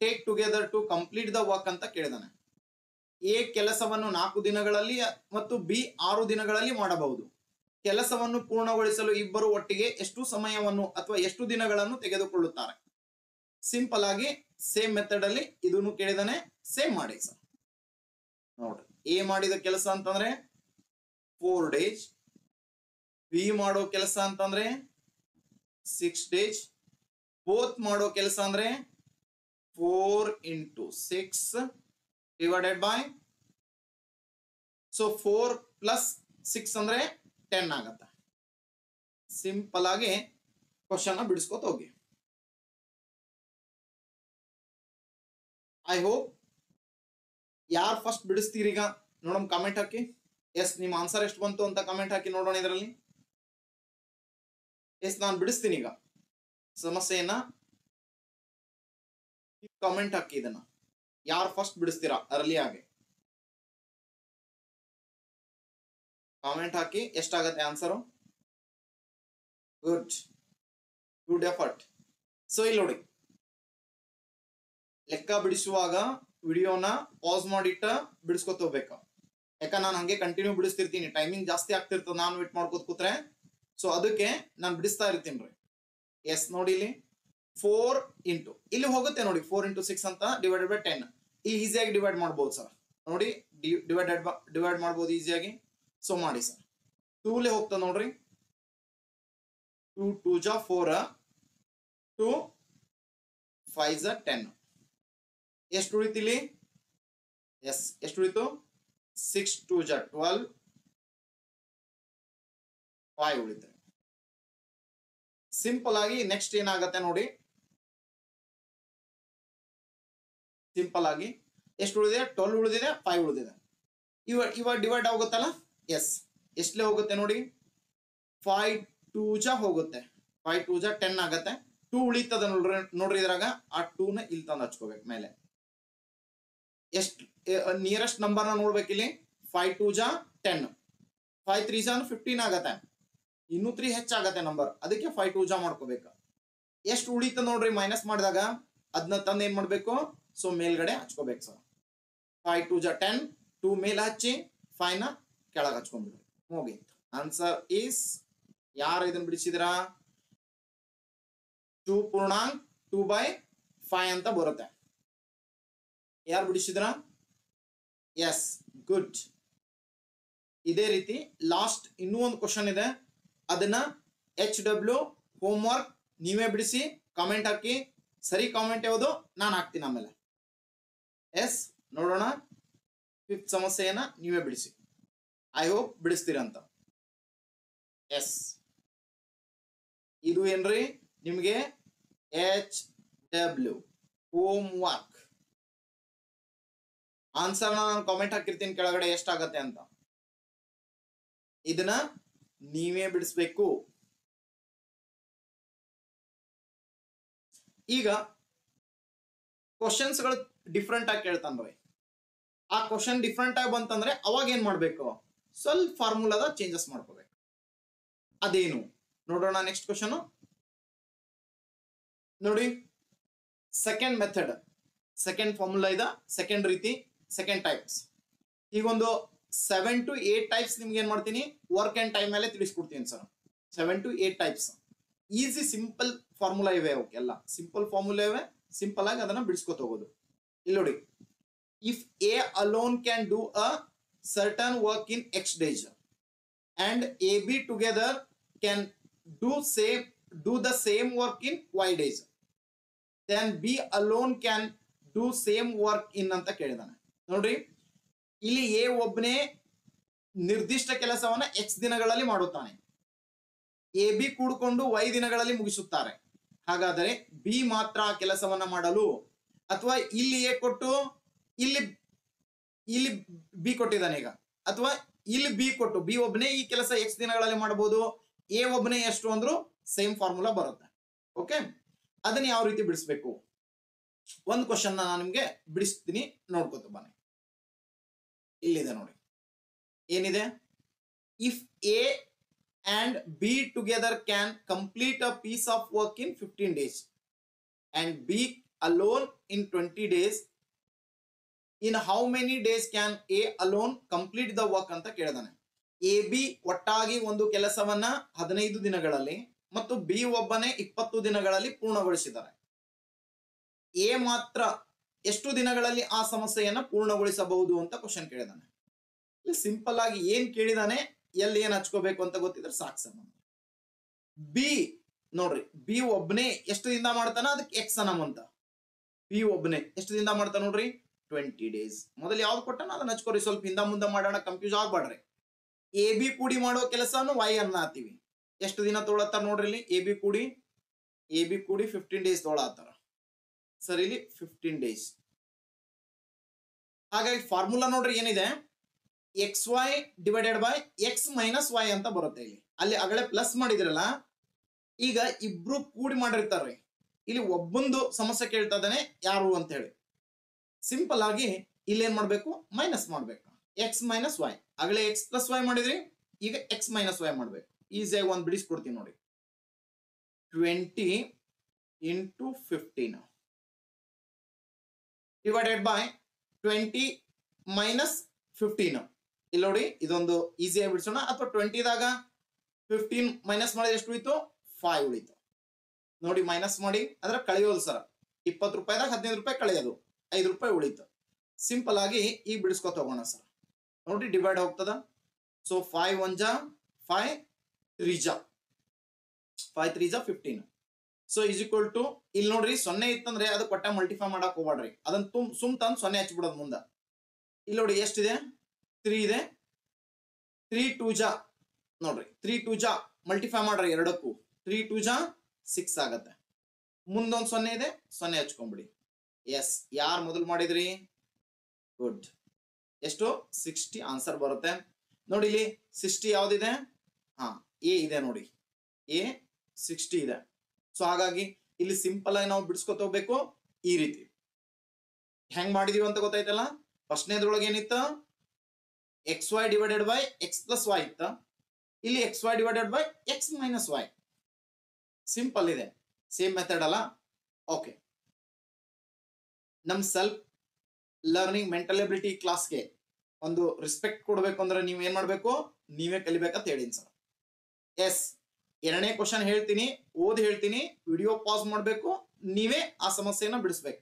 take together to complete the work ಅಂತ ಕೇಳಿದಾನೆ. A ಕೆಲಸವನ್ನು 4 ದಿನಗಳಲ್ಲಿ ಮತ್ತು ಬಿ 6 ದಿನಗಳಲ್ಲಿ ಮಾಡಬಹುದು. ಕೆಲಸವನ್ನು ಪೂರ್ಣಗೊಳಿಸಲು ಇಬ್ಬರು ಒಟ್ಟಿಗೆ ಎಷ್ಟು ಸಮಯವನ್ನು ಅಥವಾ ಎಷ್ಟು ದಿನಗಳನ್ನು ತೆಗೆದುಕೊಳ್ಳುತ್ತಾರೆ? ಸಿಂಪಲ್ ಆಗಿ ಸೇಮ್ ಮೆಥಡ್ ಅಲ್ಲಿ ಇದನ್ನು ಕೇಳಿದಾನೆ, ಸೇಮ್ ಮಾಡಿ ಸರ್. ನೋಡ್ರಿ, ಎ ಮಾಡಿದ ಕೆಲಸ ಅಂತಂದ್ರೆ 4 days, ಬಿ ಮಾಡೋ ಕೆಲಸ ಅಂತಂದ್ರೆ 6 days, ಬೋತ್ ಮಾಡೋ ಕೆಲಸ ಅಂದ್ರೆ 4 into 6 divided by, so 4 plus 6 ಅಂದ್ರೆ 10 ಆಗತ್ತೆ. ಸಿಂಪಲ್ ಆಗಿ ಕ್ವಶನ್ ಬಿಡಿಸ್ಕೋತ ಹೋಗಿ. ಐ ಹೋಪ್ ಯಾರು ಫಸ್ಟ್ ಬಿಡಿಸ್ತೀರಿ ಈಗ ನೋಡೋಣ, ಕಮೆಂಟ್ ಹಾಕಿ. ಎಸ್, ನಿಮ್ಮ ಆನ್ಸರ್ ಎಷ್ಟು ಬಂತು ಅಂತ ಕಮೆಂಟ್ ಹಾಕಿ ನೋಡೋಣ ಇದರಲ್ಲಿ. ಎಸ್, ನಾನು ಬಿಡಿಸ್ತೀನಿ ಈಗ ಸಮಸ್ಯೆಯನ್ನ. ಕಾಮೆಂಟ್ ಹಾಕಿ ಇದನ್ನ, ಯಾರು ಫಸ್ಟ್ ಬಿಡಿಸ್ತೀರಾ ಅರ್ಲಿ ಆಗಿ ಕಾಮೆಂಟ್ ಹಾಕಿ. ಎಷ್ಟಾಗತ್ತೆ answer? Good, good effort. So ಇಲ್ಲಿ ನೋಡಿ, ಲೆಕ್ಕ ಬಿಡಿಸುವಾಗ ವಿಡಿಯೋನ ಪಾಸ್ ಮಾಡಿಟ್ಟ ಬಿಡಿಸ್ಕೊತ ಹೋಗ್ಬೇಕು. ಯಾಕ ನಾನು ಹಂಗೆ ಕಂಟಿನ್ಯೂ ಬಿಡಿಸ್ತಿರ್ತೀನಿ, ಟೈಮಿಂಗ್ ಜಾಸ್ತಿ ಆಗ್ತಿರ್ತದೆ ನಾನು ವೇಟ್ ಮಾಡ್ಕೋತ ಕೂತ್ರೆ. ಸೊ ಅದಕ್ಕೆ ನಾನು ಬಿಡಿಸ್ತಾ ಇರ್ತೀನಿ ರೀ. ಎಸ್ ನೋಡಿ ಇಲ್ಲಿ 4 ಇಂಟು ಇಲ್ಲಿ ಹೋಗುತ್ತೆ ನೋಡಿ 4 ಇಂಟು 6 ಅಂತ ಡಿವೈಡೆಡ್ ಬೈ 10. ಇಲ್ಲಿ ಈಸಿಯಾಗಿ ಡಿವೈಡ್ ಮಾಡ್ಬೋದು ಸರ್. ನೋಡಿ ಡಿವೈಡ್ ಮಾಡ್ಬೋದು ಈಸಿಯಾಗಿ. ಸೊ ಮಾಡಿ ಸರ್. 2 ಹೋಗ್ತಾ ನೋಡ್ರಿ. 2 2 ಜಾ 4, 2 5 ಜಾ 10. ಎಷ್ಟು ಉಳಿತು ಇಲ್ಲಿ? ಎಸ್ ಎಷ್ಟು ಉಳಿತು? 6 2 ಜಾ 12, 5 ಉಳಿತು. ಸಿಂಪಲ್ ಆಗಿ ನೆಕ್ಸ್ಟ್ ಏನಾಗತ್ತೆ ನೋಡಿ. ಸಿಂಪಲ್ ಆಗಿ ಎಷ್ಟು ಉಳಿದಿದೆ? 12 ಉಳಿದಿದೆ, 5 ಉಳಿದಿದೆ. ಇವಾಗ ಡಿವೈಡ್ ಆಗುತ್ತಲ್ಲ. ಎಸ್ ಎಷ್ಟಲೇ ಹೋಗುತ್ತೆ ನೋಡಿ. 5 2 ಜಾ ಹೋಗುತ್ತೆ, 5 2 ಜಾ 10 ಆಗತ್ತೆ. 2 ಉಳಿತದ ನೋಡ್ರಿ ಇದ್ರಾಗ. ಆ 2 ನ ಇಲ್ಲಿ ತಂದು ಹಚ್ಕೋಬೇಕು ಮೇಲೆ. ಎಷ್ಟು ನಿಯರೆಸ್ಟ್ ನಂಬರ್ ನ ನೋಡ್ಬೇಕು ಇಲ್ಲಿ. 5 2 ಜಾ 10, 5 3 ಜಾ 15 ಆಗತ್ತೆ. ಇನ್ನೂ 3 ಹೆಚ್ಚಾಗತ್ತೆ ನಂಬರ್, ಅದಕ್ಕೆ 5 2 ಜಾ ಮಾಡ್ಕೋಬೇಕು. ಎಷ್ಟು ಉಳಿತ ನೋಡ್ರಿ ಮೈನಸ್ ಮಾಡಿದಾಗ ಅದನ್ನ ತಂದು ಏನ್ ಮಾಡ್ಬೇಕು? ಸೊ ಮೇಲ್ಗಡೆ ಹಚ್ಕೋಬೇಕು ಸರ್. 5 2 ಜಾ 10, 2 ಮೇಲೆ ಹಚ್ಚಿ 5 ನ ಕೆಳಗೆ ಹಚ್ಕೊಂಡ್ಬಿಡ್ರಿ, ಮುಗೀತು. ಆನ್ಸರ್ ಈಸ್, ಯಾರು ಇದನ್ನ ಬಿಡಿಸಿದ್ರ? 2 ಪೂರ್ಣಾಂಕ್ 2/5 ಅಂತ ಬರುತ್ತೆ. ಯಾರು ಬಿಡಿಸಿದ್ರ? S, good. ಇದೇ ರೀತಿ ಲಾಸ್ಟ್ ಇನ್ನೂ ಒಂದು ಕ್ವಶನ್ ಇದೆ, ಅದನ್ನ HW ಹೋಮ್ವರ್ಕ್ ನೀವೇ ಬಿಡಿಸಿ ಕಾಮೆಂಟ್ ಹಾಕಿ. ಸರಿ ಕಾಮೆಂಟ್ ಯಾವುದು ನಾನು ಹಾಕ್ತೀನಿ ಆಮೇಲೆ. ಎಸ್ ನೋಡೋಣ. 5th ಸಮಸ್ಯೆಯನ್ನ ನೀವೇ ಬಿಡಿಸಿ. I hope ಬಿಡಿಸ್ತೀರಂತ. ಎಸ್ ಇದು ಏನ್ರಿ ನಿಮ್ಗೆ HW ಹೋಮ್ವರ್ಕ್. ಆನ್ಸರ್ ನಾನು ಕಾಮೆಂಟ್ ಹಾಕಿರ್ತೀನಿ ಕೆಳಗಡೆ ಎಷ್ಟಾಗತ್ತೆ ಅಂತ. ಇದನ್ನ ನೀವೇ ಬಿಡಿಸ್ಬೇಕು. ಈಗ ಕ್ವಶನ್ಸ್ ಗಳು ಡಿಫ್ರೆಂಟ್ ಆಗಿ ಕೇಳ್ತಾನ್ರಿ. ಆ ಕ್ವಶನ್ ಡಿಫ್ರೆಂಟ್ ಆಗಿ ಬಂತಂದ್ರೆ ಅವಾಗ ಏನ್ ಮಾಡ್ಬೇಕು? ಸ್ವಲ್ಪ ಫಾರ್ಮುಲಾದ ಚೇಂಜಸ್ ಮಾಡ್ಕೋಬೇಕು. ಅದೇನು ನೋಡೋಣ. ನೆಕ್ಸ್ಟ್ ಕ್ವಶನ್ ನೋಡಿ. ಸೆಕೆಂಡ್ ಮೆಥಡ್, ಸೆಕೆಂಡ್ ಫಾರ್ಮುಲಾ ಇದೆ, ಸೆಕೆಂಡ್ ರೀತಿ, ಸೆಕೆಂಡ್ ಟೈಪ್ಸ್. ಈಗ ಒಂದು 7 to 8 ಟೈಪ್ಸ್ ನಿಮ್ಗೆ ಏನ್ ಮಾಡ್ತೀನಿ, ವರ್ಕ್ ಅಂಡ್ ಟೈಮ್ ಮೇಲೆ ತಿಳಿಸ್ಕೊಡ್ತೀನಿ sir. 7 to 8 types easy simple formula ಇವೆ. ಓಕೆ, ಎಲ್ಲ ಸಿಂಪಲ್ ಫಾರ್ಮುಲಾ ಇವೆ, ಸಿಂಪಲ್ ಆಗಿ ಅದನ್ನ ಬಿಡಿಸ್ಕೊತ ಹೋಗೋದು. ಇಲ್ಲಿ ನೋಡಿ, if A alone can do a certain work in X days and AB together can do the same work in Y days, then B alone can do same work in ಅಂತ ಕೇಳಿದಾನೆ. ನೋಡ್ರಿ, ಇಲ್ಲಿ A ಒಬ್ಬನೇ ನಿರ್ದಿಷ್ಟ ಕೆಲಸವನ್ನ X ದಿನಗಳಲ್ಲಿ ಮಾಡುತ್ತಾನೆ, AB ಕೂಡಿಕೊಂಡು Y ದಿನಗಳಲ್ಲಿ ಮುಗಿಸುತ್ತಾರೆ. ಹಾಗಾದರೆ B ಮಾತ್ರ ಆ ಕೆಲಸವನ್ನ ಮಾಡಲು, ಅಥವಾ ಇಲ್ಲಿ ಎ ಕೊಟ್ಟು ಇಲ್ಲಿ ಬಿ ಕೊಟ್ಟಿದ್ದಾನೆ ಈಗ, ಅಥವಾ ಇಲ್ಲಿ ಬಿ ಕೊಟ್ಟು ಬಿ ಒಬ್ಬನೇ ಈ ಕೆಲಸ X ದಿನಗಳಲ್ಲಿ ಮಾಡಬಹುದು, ಎ ಒಬ್ಬನೇ ಎಷ್ಟು ಅಂದ್ರು ಸೇಮ್ ಫಾರ್ಮುಲಾ ಬರುತ್ತೆ. ಓಕೆ, ಅದನ್ನ ಯಾವ ರೀತಿ ಬಿಡಿಸ್ಬೇಕು? ಒಂದು ಕ್ವಶನ್ ನಾನು ನಿಮ್ಗೆ ಬಿಡಿಸ್ತೀನಿ, ನೋಡ್ಕೊತ ಬನ್ನಿ. ಇಲ್ಲಿದೆ ನೋಡಿ, ಏನಿದೆ? If A and B together can complete a piece of work in 15 days and B alone in 20 days, in how many days can A alone complete the work ಅಂತ ಕೇಳಿದಾನೆ. ಎ ಬಿ ಒಟ್ಟಾಗಿ ಒಂದು ಕೆಲಸವನ್ನ 15 ದಿನಗಳಲ್ಲಿ ಮತ್ತು ಬಿ ಒಬ್ಬನೇ 20 ದಿನಗಳಲ್ಲಿ ಪೂರ್ಣಗೊಳಿಸಿದ್ದಾರೆ. A ಮಾತ್ರ ಎಷ್ಟು ದಿನಗಳಲ್ಲಿ ಆ ಸಮಸ್ಯೆಯನ್ನ ಪೂರ್ಣಗೊಳಿಸಬಹುದು ಅಂತ ಕ್ವಶನ್ ಕೇಳಿದಾನೆ. ಸಿಂಪಲ್ ಆಗಿ ಏನ್ ಕೇಳಿದಾನೆ, ಎಲ್ಲಿ ಏನ್ ಹಚ್ಕೋಬೇಕು ಅಂತ ಗೊತ್ತಿದ್ರೆ ಸಾಕು ಸರ್. ಬಿ ನೋಡ್ರಿ, ಬಿ ಒಬ್ಬನೇ ಎಷ್ಟು ದಿನ ಮಾಡ್ತಾನ, ಅದಕ್ಕೆ ಎಕ್ಸ್ ಅಂತ. ಬಿ ಒಬ್ಬನೇ ಎಷ್ಟು ದಿನ ಮಾಡ್ತಾನ ನೋಡ್ರಿ, 20 days. ಮೊದಲು ಯಾವ್ದು ಕೊಟ್ಟಾನ ಅದನ್ನ ಹಚ್ಕೋರಿ, ಸ್ವಲ್ಪ ಹಿಂದ ಮುಂದೆ ಮಾಡೋಣ, ಕನ್ಫ್ಯೂಸ್ ಆಗ್ಬೇಡ್ರಿ. ಎ ಬಿ ಕೂಡಿ ಮಾಡೋ ಕೆಲಸನು ವೈ ಅನ್ನ ಹಾಕ್ತಿವಿ. ಎಷ್ಟು ದಿನ ತೊಳತ್ತಾರ ನೋಡ್ರಿ, ಇಲ್ಲಿ ಎ ಬಿ ಕೂಡಿ 15 days ತೊಳತ್ತಾರ ಸರ್, ಇಲ್ಲಿ 15 days. ಹಾಗಾಗಿ ಫಾರ್ಮುಲಾ ನೋಡ್ರಿ ಏನಿದೆ, XY divided by X minus Y ಅಂತ ಬರುತ್ತೆ. ಇಲ್ಲಿ ಅಲ್ಲಿ ಅಗಳೆ ಪ್ಲಸ್ ಮಾಡಿದ್ರಲ್ಲ, ಈಗ ಇಬ್ರು ಕೂಡಿ ಮಾಡಿರ್ತಾರ್ರಿ. ಇಲ್ಲಿ ಒಬ್ಬಂದು ಸಮಸ್ಯೆ ಕೇಳ್ತಾ ಇದ್ದಾನೆ ಯಾರು ಅಂತ ಹೇಳಿ. ಸಿಂಪಲ್ ಆಗಿ ಇಲ್ಲಿ ಏನ್ ಮಾಡ್ಬೇಕು, ಮೈನಸ್ ಮಾಡ್ಬೇಕು. X ಮೈನಸ್ Y, ಆಗಲೇ X ಪ್ಲಸ್ Y ಮಾಡಿದ್ರಿ, ಈಗ X ಮೈನಸ್ Y ಮಾಡ್ಬೇಕು. ಈಸಿಯಾಗಿ ಒಂದು ಬಿಡಿಸ್ಕೊಡ್ತೀನಿ ನೋಡಿ. 20 into 15 ಡಿವೈಡೆಡ್ ಬೈ 20 ಮೈನಸ್ 15. ಇಲ್ಲಿ ನೋಡಿ ಇದೊಂದು ಈಸಿಯಾಗಿ ಬಿಡಿಸೋಣ. ಅಥವಾ 20ದಾಗ 15 ಮೈನಸ್ ಮಾಡಿದ್ರೆ ಎಷ್ಟು ಉಳಿತು? 5 ಉಳಿತು. ನೋಡಿ ಮೈನಸ್ ಮಾಡಿ ಅಂದ್ರೆ ಕಳೆಯೋದು ಸರ್. 20 ರೂಪಾಯಿದಾಗ 15 ರೂಪಾಯಿ ಕಳೆಯೋದು, 5 ರೂಪಾಯಿ ಉಳಿತು. ಸಿಂಪಲ್ ಆಗಿ ಈಗ ಬಿಡಿಸ್ಕೊತ ಹೋಗೋಣ ಸರ್. ನೋಡಿ ಡಿವೈಡ್ ಹೋಗ್ತದ. ಸೊ 5 1 ಜಾ 5 3 ಜಾ 5 3 ಜಾ 15. ಸೊ ಇಸ್ ಈಕ್ವಲ್ ಟು ಇಲ್ಲಿ ನೋಡ್ರಿ 0 ಇತ್ತಂದ್ರೆ ಅದು ಕೊಟ್ಟ ಮಲ್ಟಿಫೈ ಮಾಡಕ್ ಹೋಗ್ಬೇಡ್ರಿ, ಅದನ್ನ ಸುಮ್ ತಂದು 0 ಹಚ್ಬಿಡೋದು ಮುಂದ. ಇಲ್ಲಿ ನೋಡಿ ಎಷ್ಟಿದೆ? 3 ಇದೆ. 3 2 ಜಾ ನೋಡ್ರಿ 3 2 ಜಾ ಮಲ್ಟಿಫೈ ಮಾಡ್ರಿ ಎರಡಕ್ಕೂ. 3 2 ಜಾ 6 ಆಗತ್ತೆ. ಮುಂದೊಂದು 0 ಇದೆ, 0 ಹಚ್ಕೊಂಡ್ಬಿಡಿ. ಎಸ್, ಯಾರು ಮೊದಲು ಮಾಡಿದ್ರಿ? ಗುಡ್. ಎಷ್ಟು? 60 ಆನ್ಸರ್ ಬರುತ್ತೆ. ನೋಡಿ ಇಲ್ಲಿ 60 ಯಾವ್ದಿದೆ? ಹಾ, ಎ ಇದೆ ನೋಡಿ, ಎ 60 ಇದೆ. ಸೊ ಹಾಗಾಗಿ ಇಲ್ಲಿ ಸಿಂಪಲ್ ಆಗಿ ನಾವು ಬಿಡಿಸ್ಕೊತ ಹೋಗ್ಬೇಕು ಈ ರೀತಿ. ಹೆಂಗ್ ಮಾಡಿದೀವಿ ಅಂತ ಗೊತ್ತಾಯ್ತಲ್ಲ. ಫಸ್ಟ್ನೇದ್ರೊಳಗೆ ಏನಿತ್ತು? X Y divided by X plus Y ಇತ್ತ. ಇಲ್ಲಿ X Y divided by X minus Y. Simple ಇದೆ, ಸೇಮ್ ಮೆಥಡ್ ಅಲ್ಲ. ಓಕೆ, ನಮ್ ಸೆಲ್ಫ್ ಲರ್ನಿಂಗ್ ಮೆಂಟಲ್ ಎಬಿಲಿಟಿ ಕ್ಲಾಸ್ಗೆ ಒಂದು ರೆಸ್ಪೆಕ್ಟ್ ಕೊಡ್ಬೇಕು ಅಂದ್ರೆ ನೀವ್ ಏನ್ ಮಾಡ್ಬೇಕು? ನೀವೇ ಕಲಿಬೇಕಂತ ಹೇಳಿನಿ ಸರ್. ಎಸ್, ಎರಡನೇ ಕ್ವಶನ್ ಹೇಳ್ತೀನಿ, ಓದಿ ಹೇಳ್ತೀನಿ, ವಿಡಿಯೋ ಪಾಸ್ ಮಾಡ್ಬೇಕು, ನೀವೇ ಆ ಸಮಸ್ಯೆನ ಬಿಡಿಸ್ಬೇಕು.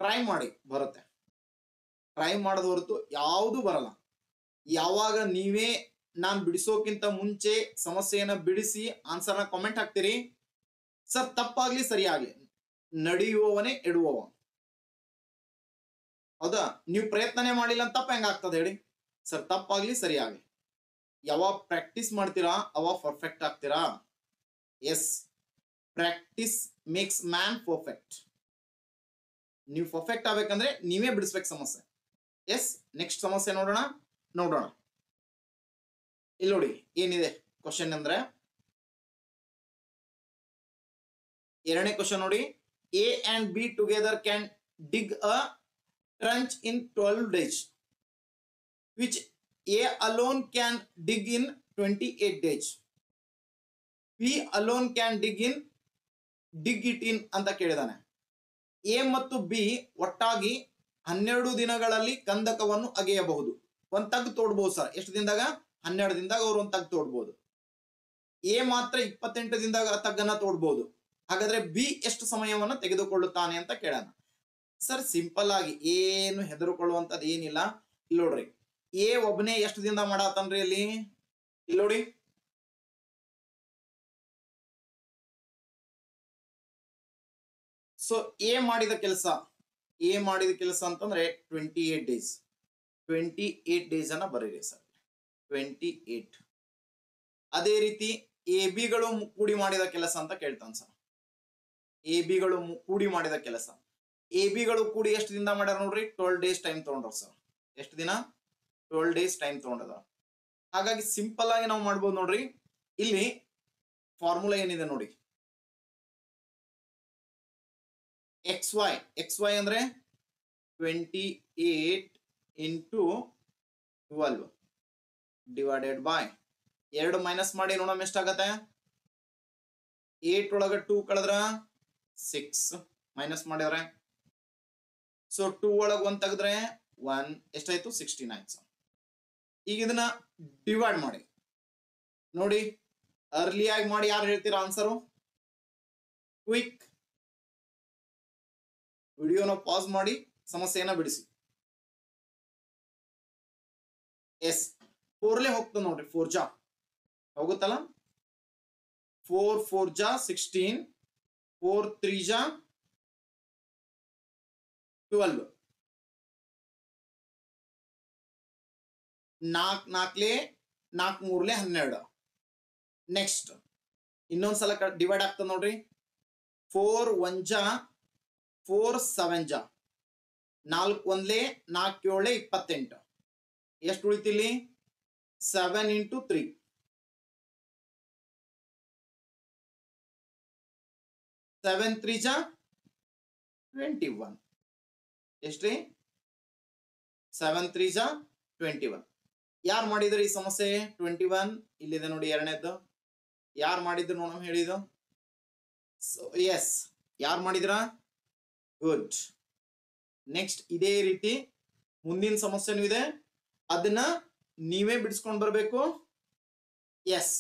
ಟ್ರೈ ಮಾಡಿ, ಬರುತ್ತೆ. ಟ್ರೈ ಮಾಡೋದು ಹೊರತು ಯಾವುದು ಬರಲ್ಲ. ಯಾವಾಗ ನೀವೇ ನಾನ್ ಬಿಡಿಸೋಕ್ಕಿಂತ ಮುಂಚೆ ಸಮಸ್ಯೆಯನ್ನ ಬಿಡಿಸಿ ಆನ್ಸರ್ನ ಕಾಮೆಂಟ್ ಹಾಕ್ತೀರಿ, ಸರ್ ತಪ್ಪಾಗ್ಲಿ ಸರಿ ಆಗ್ಲಿ ನಡೆಯುವವನೇ ಎಡುವವ. ಹೌದಾ? ನೀವು ಪ್ರಯತ್ನನೇ ಮಾಡಿಲ್ಲ ಅಂತ ತಪ್ಪ ಹೆಂಗಾಗ್ತದೆ ಹೇಳಿ? ಸರ್ ತಪ್ಪಾಗ್ಲಿ ಸರಿ ಆಗ್ಲಿ, ಯಾವಾಗ ಪ್ರಾಕ್ಟೀಸ್ ಮಾಡ್ತೀರಾ ಅವಾಗ ಪರ್ಫೆಕ್ಟ್ ಆಗ್ತೀರಾ. Yes, practice makes man perfect. ನೀವು ಪರ್ಫೆಕ್ಟ್ ಆಗ್ಬೇಕಂದ್ರೆ ನೀವೇ ಬಿಡಿಸ್ಬೇಕು ಸಮಸ್ಯೆ. ಎಸ್, ನೆಕ್ಸ್ಟ್ ಸಮಸ್ಯೆ ನೋಡೋಣ. ಇಲ್ಲಿ ನೋಡಿ ಏನಿದೆ ಕ್ವಶನ್ ಅಂದ್ರೆ, ಎರಡನೇ ಕ್ವಶನ್ ನೋಡಿ. A and B together can dig a trench in 12 days, which A alone can dig in 28 days. B alone can dig it in ಅಂತ ಕೇಳಿದಾನೆ. ಎ ಮತ್ತು ಬಿ ಒಟ್ಟಾಗಿ 12 ದಿನಗಳಲ್ಲಿ ಕಂದಕವನ್ನು ಅಗೆಯಬಹುದು. ಒಂದ್ ತಗ್ ತೋಡ್ಬಹುದು ಸರ್. ಎಷ್ಟು ದಿನದಾಗ? 12 ದಿನದಾಗ ಅವ್ರು ಒಂದ್ ತಗ್ ತೋಡ್ಬಹುದು. ಎ ಮಾತ್ರ 28 ದಿನದಾಗ ತಗ್ಗನ್ನ ತೋಡ್ಬಹುದು. ಹಾಗಾದ್ರೆ ಬಿ ಎಷ್ಟು ಸಮಯವನ್ನ ತೆಗೆದುಕೊಳ್ಳುತ್ತಾನೆ ಅಂತ ಕೇಳೋಣ. ಸರ್ ಸಿಂಪಲ್ ಆಗಿ ಏನು ಹೆದರ್ಕೊಳ್ಳುವಂತದ್ದು ಏನಿಲ್ಲ. ಇಲ್ಲಿ ನೋಡ್ರಿ, ಎ ಒಬ್ಬನೇ ಎಷ್ಟು ದಿನದ ಮಾಡಾತನ್ರಿ ಅಲ್ಲಿ? ಇಲ್ಲಿ ನೋಡಿ, ಸೊ ಎ ಮಾಡಿದ ಕೆಲಸ ಅಂತಂದ್ರೆ 28 days. 28 days ಅನ್ನ ಬರೀರಿ ಸರ್. 28. ಅದೇ ರೀತಿ ಎ ಬಿಗಳು ಕೂಡಿ ಮಾಡಿದ ಕೆಲಸ ಅಂತ ಕೇಳ್ತಾನೆ ಸರ್. ಎ ಬಿಗಳು ಕೂಡಿ ಮಾಡಿದ ಕೆಲಸ, ಎ ಬಿಗಳು ಕೂಡಿ ಎಷ್ಟು ದಿನ ಮಾಡ್ಯಾರ ನೋಡ್ರಿ? 12 days ಟೈಮ್ ತಗೊಂಡ್ರ ಸರ್. ಎಷ್ಟು ದಿನ? 12 days ಟೈಮ್ ತಗೊಂಡದ. ಹಾಗಾಗಿ ಸಿಂಪಲ್ ಆಗಿ ನಾವು ಮಾಡ್ಬೋದು ನೋಡ್ರಿ. ಇಲ್ಲಿ ಫಾರ್ಮುಲಾ ಏನಿದೆ ನೋಡಿ, ಎಕ್ಸ್ ವೈ ಅಂದ್ರೆ 28 into 12 ಡಿವೈಡೆಡ್ ಬೈ 2 ಮೈನಸ್ ಮಾಡಿ ನೋಡೋಣ ಎಷ್ಟಾಗತ್ತೆ. 8 ಒಳಗ 2 ಕಳೆದ್ರ 6 ಮೈನಸ್ ಮಾಡಿದ್ರೆ, ಸೊ 2 ಒಳಗ 1 ತೆಗೆದ್ರೆ 1 ಎಷ್ಟಾಯ್ತು? 69. ಈಗ ಇದನ್ನ ಡಿವೈಡ್ ಮಾಡಿ ನೋಡಿ. ಅರ್ಲಿ ಆಗಿ ಮಾಡಿ ಯಾರು ಹೇಳ್ತೀರಾ ಆನ್ಸರು? ಕ್ವಿಕ್ ವಿಡಿಯೋನ ಪಾಸ್ ಮಾಡಿ ಸಮಸ್ಯೆಯನ್ನ ಬಿಡಿಸಿ. ಎಸ್, 4 ಹೋಗ್ತದೆ ನೋಡ್ರಿ. 4 ಜಾ ಹೋಗುತ್ತಲ್ಲ. 4 4 ಜಾ 16, 4 3 ಜಾ 12, 4 4 4 3 12. ನೆಕ್ಸ್ಟ್ ಇನ್ನೊಂದ್ಸಲ ಡಿವೈಡ್ ಆಗ್ತದೆ ನೋಡ್ರಿ. 4 1 ಜಾ 4 7 ಜಾ 4 1 4 7 28. ಎಷ್ಟು ಉಳಿತಿಲ್ಲಿ? 7 into 3. 7 3 ಜಾ 21. ಎಷ್ಟ್ರಿ? 7 3 ಜಾ 21. ಯಾರು ಮಾಡಿದ್ರಿ ಈ ಸಮಸ್ಯೆ? 21 ಇಲ್ಲಿದೆ ನೋಡಿ ಎರಡನೇದ್ದು. ಯಾರು ಮಾಡಿದ್ರು ನೋಡೋಣ ಹೇಳಿದ್ದು. ಸೊ ಎಸ್, ಯಾರು ಮಾಡಿದ್ರ? ಗುಡ್. ನೆಕ್ಸ್ಟ್ ಇದೇ ರೀತಿ ಮುಂದಿನ ಸಮಸ್ಯೆನೂ ಇದೆ, ಅದನ್ನ ನೀವೇ ಬಿಡಿಸ್ಕೊಂಡು ಬರಬೇಕು. ಎಸ್,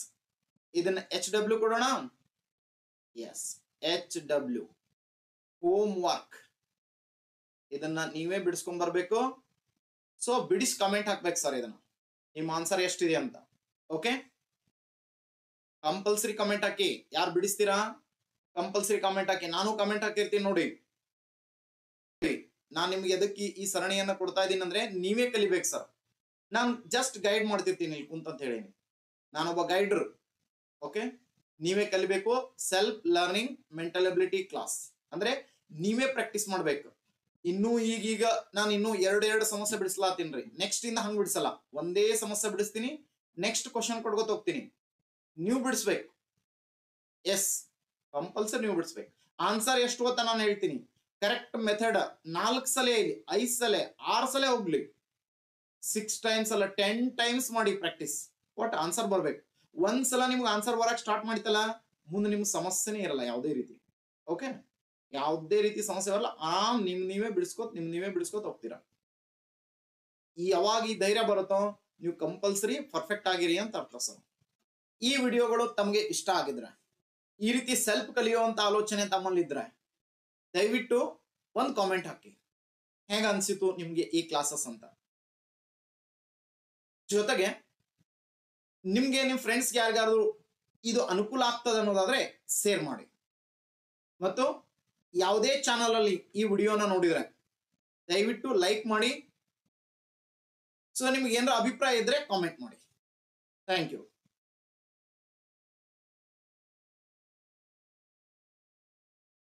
ಇದನ್ನ HW ಕೊಡೋಣ. ಎಸ್, HW ಹೋಮ್ ವರ್ಕ್, ಇದನ್ನ ನೀವೇ ಬಿಡಿಸ್ಕೊಂಡ್ ಬರ್ಬೇಕು. ಸೊ ಬಿಡಿಸಿ ಕಮೆಂಟ್ ಹಾಕ್ಬೇಕು ಸರ್, ಇದನ್ನ ನಿಮ್ಮ ಆನ್ಸರ್ ಎಷ್ಟಿದೆ ಅಂತ. ಓಕೆ, ಕಂಪಲ್ಸರಿ ಕಮೆಂಟ್ ಹಾಕಿ. ಯಾರು ಬಿಡಿಸ್ತೀರಾ ಕಂಪಲ್ಸರಿ ಕಮೆಂಟ್ ಹಾಕಿ. ನಾನು ಕಮೆಂಟ್ ಹಾಕಿರ್ತೀನಿ ನೋಡಿ. ನಾನು ನಿಮ್ಗೆ ಎದಕ್ಕೆ ಈ ಸರಣಿಯನ್ನ ಕೊಡ್ತಾ ಇದ್ದೀನಿ ಅಂದ್ರೆ ನೀವೇ ಕಲಿಬೇಕು ಸರ್. ನಾನು ಜಸ್ಟ್ ಗೈಡ್ ಮಾಡ್ತಿರ್ತೀನಿ ಇಲ್ಲಿ ಕುಂತ ಹೇಳಿ. ನಾನೊಬ್ಬ ಗೈಡರ್. ಓಕೆ, ನೀವೇ ಕಲಿಬೇಕು. Self learning mental ability class ಅಂದ್ರೆ ನೀವೇ ಪ್ರಾಕ್ಟೀಸ್ ಮಾಡ್ಬೇಕು. ಇನ್ನೂ ಈಗೀಗ ನಾನು ಇನ್ನೂ ಎರಡು ಸಮಸ್ಯೆ ಬಿಡಿಸ್ಲಾತೀನ್ರಿ. ನೆಕ್ಸ್ಟ್ ಇಂದ ಹಂಗ್ ಬಿಡಿಸಲ್ಲ, ಒಂದೇ ಸಮಸ್ಯೆ ಬಿಡಿಸ್ತೀನಿ, ನೆಕ್ಸ್ಟ್ ಕ್ವಶನ್ ಕೊಡ್ಕೋತ ಹೋಗ್ತೀನಿ. ನೀವು ಬಿಡಿಸ್ಬೇಕು. ಎಸ್, ಕಂಪಲ್ಸರಿ ನೀವು ಬಿಡಿಸ್ಬೇಕು. ಆನ್ಸರ್ ಎಷ್ಟು ಅಂತ ನಾನು ಹೇಳ್ತೀನಿ. ಕರೆಕ್ಟ್ ಮೆಥಡ್ 4 ಸಲ ಇಲ್ಲಿ, 5 ಸಲ 6 ಸಲ ಹೋಗ್ಲಿ, 6 ಟೈಮ್ಸ್ ಅಲ್ಲ 10 ಟೈಮ್ಸ್ ಮಾಡಿ ಪ್ರಾಕ್ಟೀಸ್. ಒಟ್ ಆನ್ಸರ್ ಬರ್ಬೇಕು. ಒಂದ್ಸಲ ನಿಮ್ಗೆ ಆನ್ಸರ್ ಬರಕ್ ಸ್ಟಾರ್ಟ್ ಮಾಡಿತಲ್ಲ, ಮುಂದೆ ನಿಮ್ಗೆ ಸಮಸ್ಯೆನೇ ಇರಲ್ಲ ಯಾವುದೇ ರೀತಿ. ಓಕೆ, ಯಾವುದೇ ರೀತಿ ಸಮಸ್ಯೆ ಬರಲ್ಲ. ನೀವೇ ಬಿಡಿಸ್ಕೋತ ಹೋಗ್ತೀರಾ. ಯಾವಾಗ ಈ ಧೈರ್ಯ ಬರುತ್ತೋ ನೀವು ಕಂಪಲ್ಸರಿ ಪರ್ಫೆಕ್ಟ್ ಆಗಿರಿ ಅಂತ ಅರ್ಥ ಸರ್. ಈ ವಿಡಿಯೋಗಳು ತಮಗೆ ಇಷ್ಟ ಆಗಿದ್ರೆ, ಈ ರೀತಿ ಸೆಲ್ಫ್ ಕಲಿಯುವಂತ ಆಲೋಚನೆ ತಮ್ಮಲ್ಲಿದ್ರೆ ದಯವಿಟ್ಟು ಒಂದು ಕಾಮೆಂಟ್ ಹಾಕಿ. ಹೇಗ ಅನ್ಸಿತು ನಿಮ್ಗೆ ಈ ಕ್ಲಾಸಸ್ ಅಂತ. ಜೊತೆಗೆ ನಿಮ್ಗೆ ನಿಮ್ ಫ್ರೆಂಡ್ಸ್ಗೆ ಯಾರಿಗಾದ್ರು ಇದು ಅನುಕೂಲ ಆಗ್ತದೆ ಅನ್ನೋದಾದ್ರೆ ಶೇರ್ ಮಾಡಿ. ಮತ್ತು ಯಾವುದೇ ಚಾನಲ್ ಅಲ್ಲಿ ಈ ವಿಡಿಯೋನ ನೋಡಿದ್ರೆ ದಯವಿಟ್ಟು ಲೈಕ್ ಮಾಡಿ. ಸೊ ನಿಮ್ಗೆ ಏನಾರ ಅಭಿಪ್ರಾಯ ಇದ್ರೆ ಕಾಮೆಂಟ್ ಮಾಡಿ. Thank you.